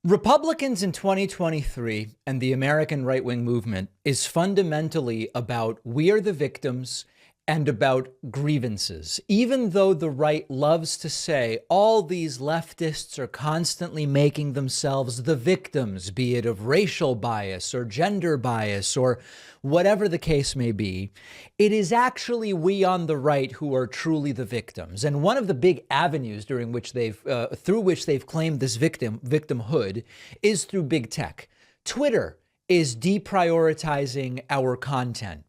Republicans in 2023 and the American right-wing movement is fundamentally about we are the victims and about grievances. Even though the right loves to say all these leftists are constantly making themselves the victims, be it of racial bias or gender bias or whatever the case may be, it is actually we on the right who are truly the victims. And one of the big avenues through which they've claimed this victimhood is through big tech. Twitter is deprioritizing our content.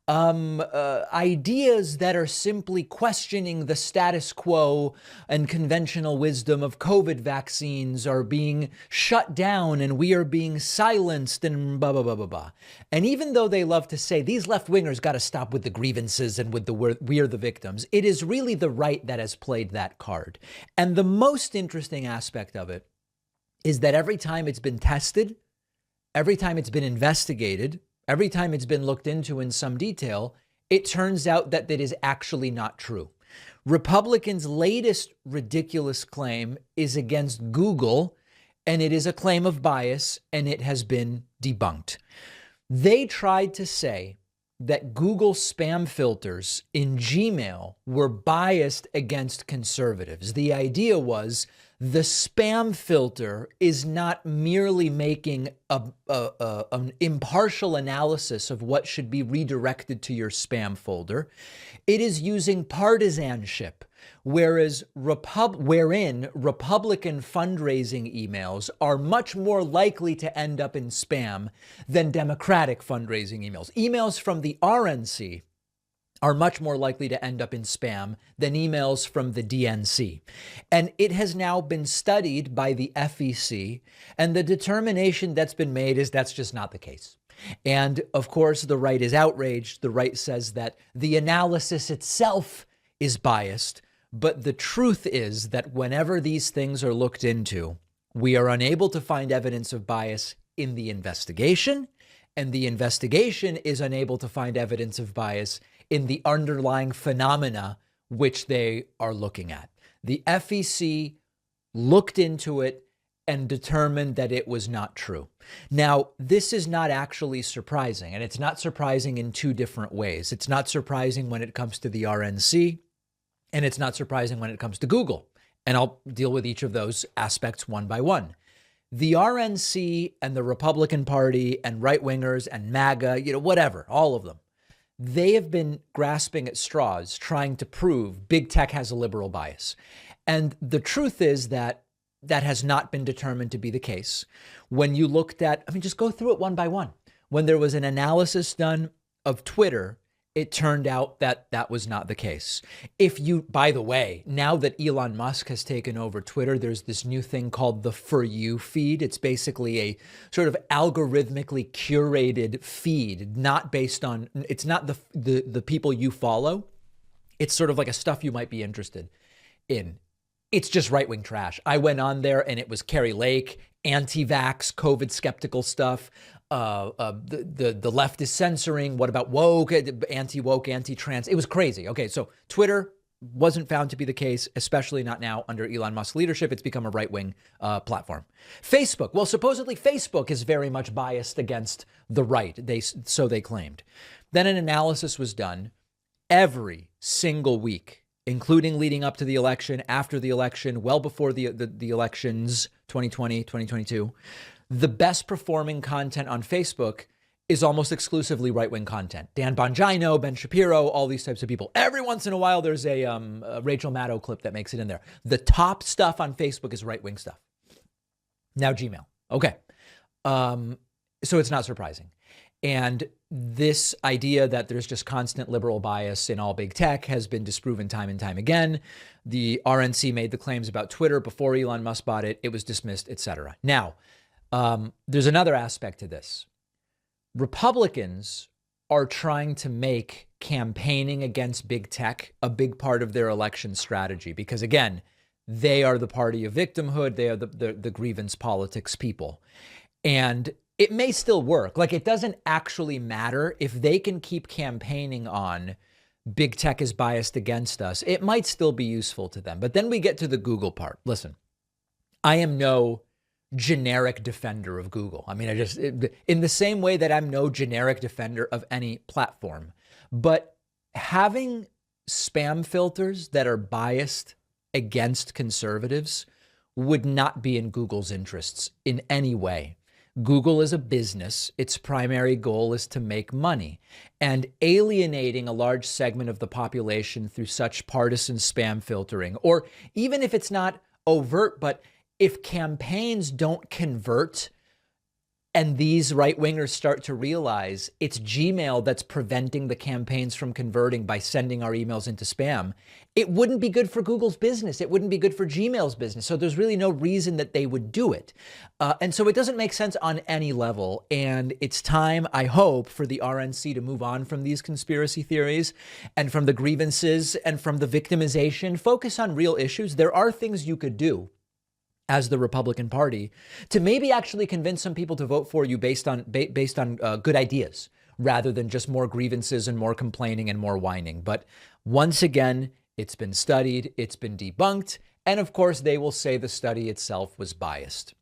Ideas that are simply questioning the status quo and conventional wisdom of COVID vaccines are being shut down and we are being silenced and blah, blah, blah, blah, blah. And even though they love to say these left-wingers got to stop with the grievances and with the we are the victims, it is really the right that has played that card. And the most interesting aspect of it is that every time it's been tested, every time it's been investigated, every time it's been looked into in some detail, it turns out that that is actually not true. Republicans' latest ridiculous claim is against Google, and it is a claim of bias, and it has been debunked. They tried to say that Google spam filters in Gmail were biased against conservatives. The idea was the spam filter is not merely making an impartial analysis of what should be redirected to your spam folder. It is using partisanship, wherein Republican fundraising emails are much more likely to end up in spam than Democratic fundraising emails. Emails from the RNC are much more likely to end up in spam than emails from the DNC. And it has now been studied by the FEC, and the determination that's been made is that's just not the case. And of course, the right is outraged. The right says that the analysis itself is biased, but the truth is that whenever these things are looked into, we are unable to find evidence of bias in the investigation, and the investigation is unable to find evidence of bias in the underlying phenomena which they are looking at. The FEC looked into it and determined that it was not true. Now, this is not actually surprising, and it's not surprising in two different ways. It's not surprising when it comes to the RNC, and it's not surprising when it comes to Google. And I'll deal with each of those aspects one by one. The RNC and the Republican Party and right-wingers and MAGA, whatever, all of them, they have been grasping at straws, trying to prove big tech has a liberal bias. And the truth is that that has not been determined to be the case. When you looked at, just go through it one by one. When there was an analysis done of Twitter, it turned out that that was not the case. By the way, now that Elon Musk has taken over Twitter, there's this new thing called the For You feed. It's basically a sort of algorithmically curated feed, it's not the people you follow. It's sort of like a stuff you might be interested in. It's just right-wing trash. I went on there and it was Carrie Lake, anti-vax, COVID skeptical stuff. The left is censoring. What about woke, anti-woke, anti-trans? It was crazy. Okay, so Twitter wasn't found to be the case, especially not now under Elon Musk's leadership. It's become a right-wing platform. Facebook. Well, supposedly Facebook is very much biased against the right. So they claimed. Then an analysis was done every single week, including leading up to the election, after the election, well before the elections, 2020, 2022. The best performing content on Facebook is almost exclusively right-wing content. Dan Bongino, Ben Shapiro, all these types of people. Every once in a while, there's a Rachel Maddow clip that makes it in there. The top stuff on Facebook is right-wing stuff. Now Gmail. Okay. So it's not surprising. And this idea that there's just constant liberal bias in all big tech has been disproven time and time again. The RNC made the claims about Twitter before Elon Musk bought it. It was dismissed, etc. Now, there's another aspect to this. Republicans are trying to make campaigning against big tech a big part of their election strategy because, again, they are the party of victimhood. They are the grievance politics people. And it may still work. Like, it doesn't actually matter if they can keep campaigning on big tech is biased against us. It might still be useful to them. But then we get to the Google part. Listen, I am no generic defender of Google. I mean, in the same way that I'm no generic defender of any platform, but having spam filters that are biased against conservatives would not be in Google's interests in any way. Google is a business. Its primary goal is to make money. And alienating a large segment of the population through such partisan spam filtering, or even if it's not overt, but if campaigns don't convert and these right-wingers start to realize it's Gmail that's preventing the campaigns from converting by sending our emails into spam, it wouldn't be good for Google's business. It wouldn't be good for Gmail's business. So there's really no reason that they would do it. And so it doesn't make sense on any level. And it's time, I hope, for the RNC to move on from these conspiracy theories and from the grievances and from the victimization. Focus on real issues. There are things you could do as the Republican Party to maybe actually convince some people to vote for you based on good ideas rather than just more grievances and more complaining and more whining. But once again, it's been studied, it's been debunked, and of course they will say the study itself was biased.